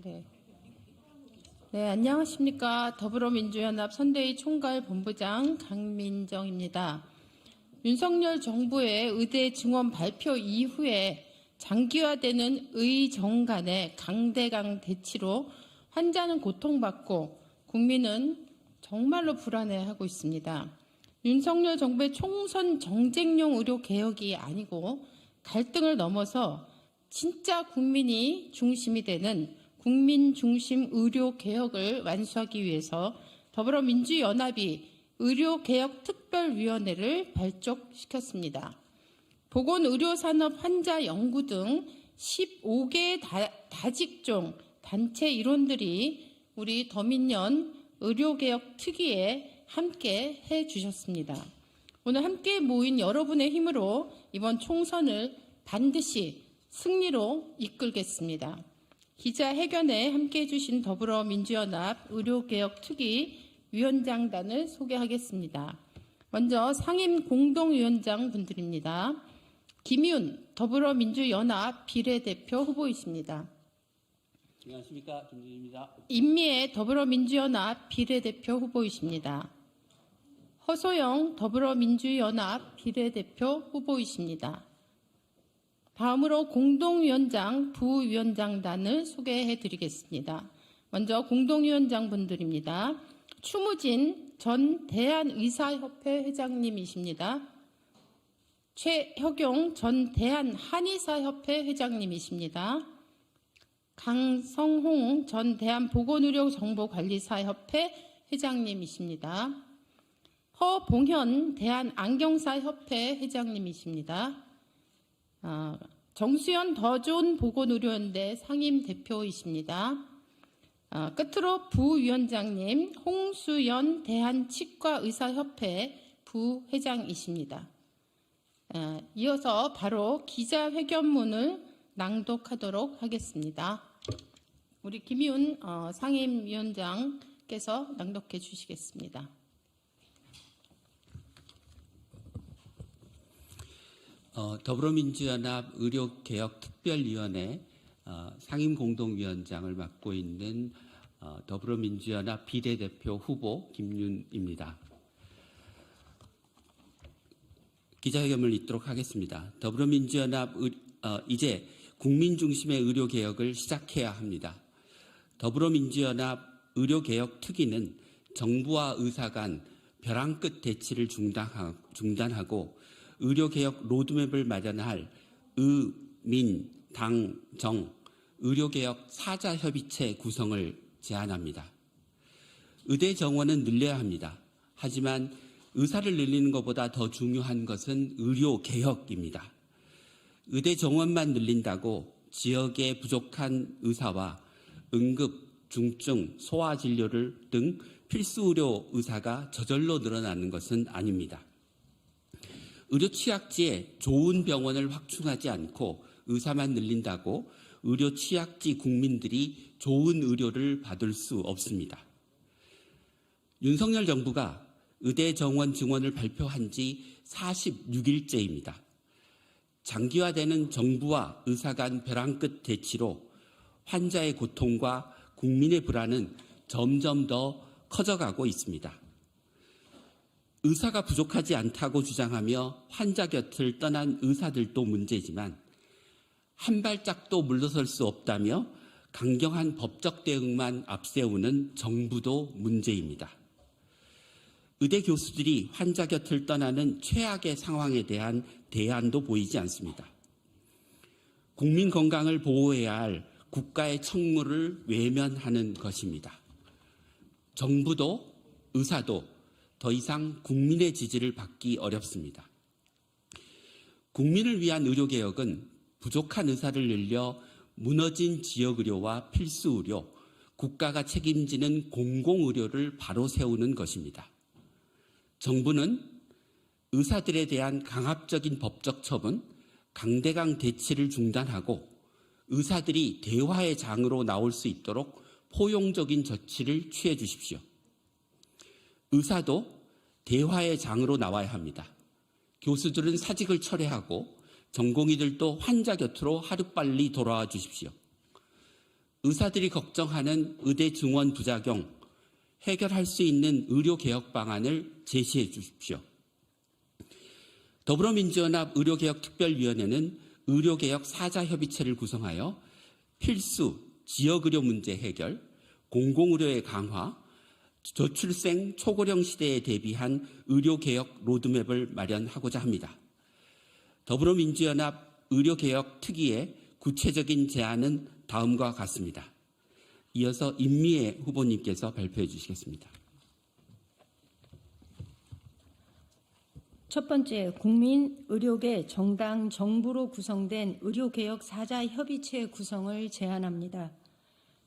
네. 네, 안녕하십니까. 더불어민주연합 선대위 총괄본부장 강민정입니다. 윤석열 정부의 의대 증원 발표 이후에 장기화되는 의정 간의 강대강 대치로 환자는 고통받고 국민은 정말로 불안해하고 있습니다. 윤석열 정부의 총선 정쟁용 의료 개혁이 아니고 갈등을 넘어서 진짜 국민이 중심이 되는 국민 중심 의료 개혁을 완수하기 위해서 더불어민주연합이 의료개혁특별위원회를 발족시켰습니다. 보건의료산업 환자연구 등 15개의 다직종 단체 일원들이 우리 더민연 의료개혁 특위에 함께 해주셨습니다. 오늘 함께 모인 여러분의 힘으로 이번 총선을 반드시 승리로 이끌겠습니다. 기자회견에 함께해 주신 더불어민주연합 의료개혁특위 위원장단을 소개하겠습니다. 먼저 상임공동위원장 분들입니다. 김윤 더불어민주연합 비례대표 후보이십니다. 안녕하십니까. 김준입니다. 임미애 더불어민주연합 비례대표 후보이십니다. 허소영 더불어민주연합 비례대표 후보이십니다. 다음으로 공동위원장, 부위원장단을 소개해 드리겠습니다. 먼저 공동위원장 분들입니다. 추무진 전 대한의사협회 회장님이십니다. 최혁용 전 대한한의사협회 회장님이십니다. 강성홍 전 대한보건의료정보관리사협회 회장님이십니다. 허봉현 대한안경사협회 회장님이십니다. 정수연 더존 보건의료연대 상임대표이십니다. 끝으로 부위원장님 홍수연 대한치과의사협회 부회장이십니다. 이어서 바로 기자회견문을 낭독하도록 하겠습니다. 우리 김윤 상임위원장께서 낭독해 주시겠습니다. 더불어민주연합 의료개혁특별위원회 상임공동위원장을 맡고 있는 더불어민주연합 비례대표 후보 김윤입니다. 기자회견을 잇도록 하겠습니다. 더불어민주연합 이제 국민 중심의 의료개혁을 시작해야 합니다. 더불어민주연합 의료개혁특위는 정부와 의사 간 벼랑 끝 대치를 중단하고 의료개혁 로드맵을 마련할 의, 민, 당, 정, 의료개혁 4자 협의체 구성을 제안합니다. 의대 정원은 늘려야 합니다. 하지만 의사를 늘리는 것보다 더 중요한 것은 의료개혁입니다. 의대 정원만 늘린다고 지역의 부족한 의사와 응급, 중증, 소아진료를 등 필수 의료 의사가 저절로 늘어나는 것은 아닙니다. 의료 취약지에 좋은 병원을 확충하지 않고 의사만 늘린다고 의료 취약지 국민들이 좋은 의료를 받을 수 없습니다. 윤석열 정부가 의대 정원 증원을 발표한 지 46일째입니다. 장기화되는 정부와 의사 간 벼랑 끝 대치로 환자의 고통과 국민의 불안은 점점 더 커져가고 있습니다. 의사가 부족하지 않다고 주장하며 환자 곁을 떠난 의사들도 문제지만 한 발짝도 물러설 수 없다며 강경한 법적 대응만 앞세우는 정부도 문제입니다. 의대 교수들이 환자 곁을 떠나는 최악의 상황에 대한 대안도 보이지 않습니다. 국민 건강을 보호해야 할 국가의 책무를 외면하는 것입니다. 정부도 의사도 더 이상 국민의 지지를 받기 어렵습니다. 국민을 위한 의료개혁은 부족한 의사를 늘려 무너진 지역의료와 필수의료, 국가가 책임지는 공공의료를 바로 세우는 것입니다. 정부는 의사들에 대한 강압적인 법적 처분, 강대강 대치를 중단하고 의사들이 대화의 장으로 나올 수 있도록 포용적인 조치를 취해 주십시오. 의사도 대화의 장으로 나와야 합니다. 교수들은 사직을 철회하고 전공의들도 환자 곁으로 하루빨리 돌아와 주십시오. 의사들이 걱정하는 의대 증원 부작용 해결할 수 있는 의료개혁 방안을 제시해 주십시오. 더불어민주연합 의료개혁특별위원회는 의료개혁 4자 협의체를 구성하여 필수 지역의료 문제 해결, 공공의료의 강화, 저출생 초고령 시대에 대비한 의료개혁 로드맵을 마련하고자 합니다. 더불어민주연합 의료개혁 특위의 구체적인 제안은 다음과 같습니다. 이어서 임미애 후보님께서 발표해 주시겠습니다. 첫 번째, 국민의료계 정당 정부로 구성된 의료개혁 4자 협의체 구성을 제안합니다.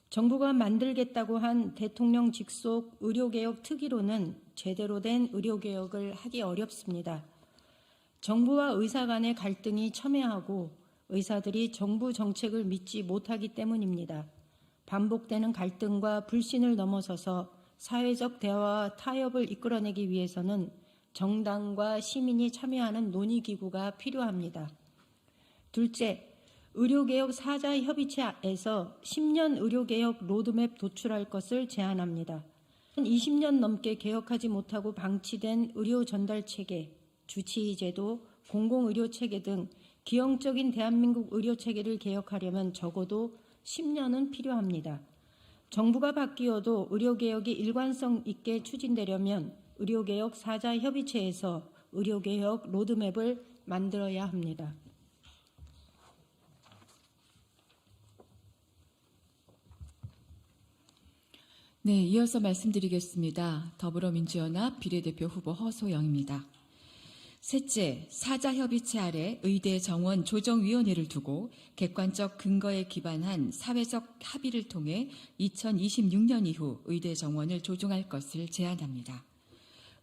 정부가 만들겠다고 한 대통령 직속 의료개혁 특위로는 제대로 된 의료개혁을 하기 어렵습니다. 정부와 의사 간의 갈등이 첨예하고 의사들이 정부 정책을 믿지 못하기 때문입니다. 반복되는 갈등과 불신을 넘어서서 사회적 대화와 타협을 이끌어내기 위해서는 정당과 시민이 참여하는 논의기구가 필요합니다. 둘째, 의료개혁 4자 협의체에서 10년 의료개혁 로드맵 도출할 것을 제안합니다. 20년 넘게 개혁하지 못하고 방치된 의료 전달 체계, 주치의제도, 공공의료 체계 등 기형적인 대한민국 의료 체계를 개혁하려면 적어도 10년은 필요합니다. 정부가 바뀌어도 의료개혁이 일관성 있게 추진되려면 의료개혁 4자 협의체에서 의료개혁 로드맵을 만들어야 합니다. 네, 이어서 말씀드리겠습니다. 더불어민주연합 비례대표 후보 허소영입니다. 셋째, 4자 협의체 아래 의대 정원 조정위원회를 두고 객관적 근거에 기반한 사회적 합의를 통해 2026년 이후 의대 정원을 조정할 것을 제안합니다.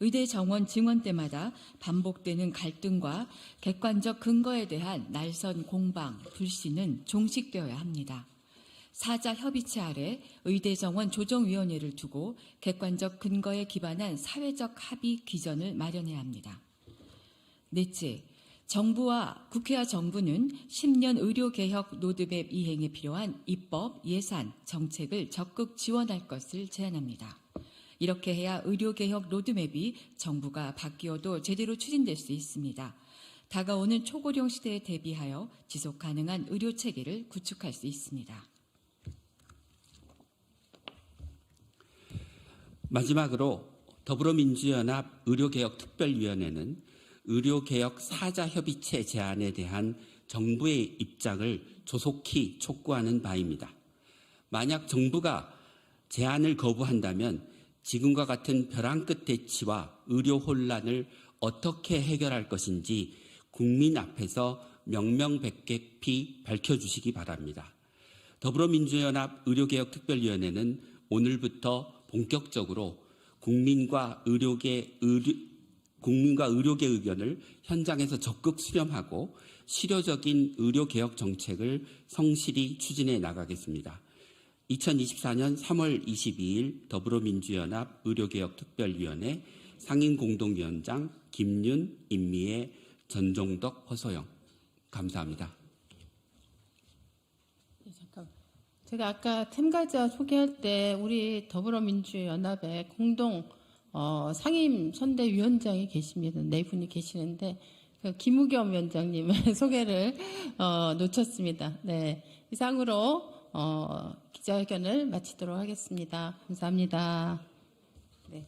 의대 정원 증원 때마다 반복되는 갈등과 객관적 근거에 대한 날선 공방, 불신은 종식되어야 합니다. 4자 협의체 아래 의대 정원 조정위원회를 두고 객관적 근거에 기반한 사회적 합의 기전을 마련해야 합니다. 넷째, 정부와 국회와 정부는 10년 의료개혁 로드맵 이행에 필요한 입법, 예산, 정책을 적극 지원할 것을 제안합니다. 이렇게 해야 의료개혁 로드맵이 정부가 바뀌어도 제대로 추진될 수 있습니다. 다가오는 초고령 시대에 대비하여 지속가능한 의료체계를 구축할 수 있습니다. 마지막으로 더불어민주연합 의료개혁특별위원회는 의료개혁 4자 협의체 제안에 대한 정부의 입장을 조속히 촉구하는 바입니다. 만약 정부가 제안을 거부한다면 지금과 같은 벼랑 끝 대치와 의료 혼란을 어떻게 해결할 것인지 국민 앞에서 명명백백히 밝혀주시기 바랍니다. 더불어민주연합 의료개혁특별위원회는 오늘부터 본격적으로 국민과 의료계 의견을 현장에서 적극 수렴하고 실효적인 의료개혁 정책을 성실히 추진해 나가겠습니다. 2024년 3월 22일 더불어민주연합 의료개혁특별위원회 상임공동위원장 김윤, 임미애, 전종덕, 허소영. 감사합니다. 제가 아까 템가자 소개할 때 우리 더불어민주연합의 공동 상임 선대위원장이 계십니다. 네 분이 계시는데 김우겸 위원장님의 소개를 놓쳤습니다. 네, 이상으로 기자회견을 마치도록 하겠습니다. 감사합니다. 네.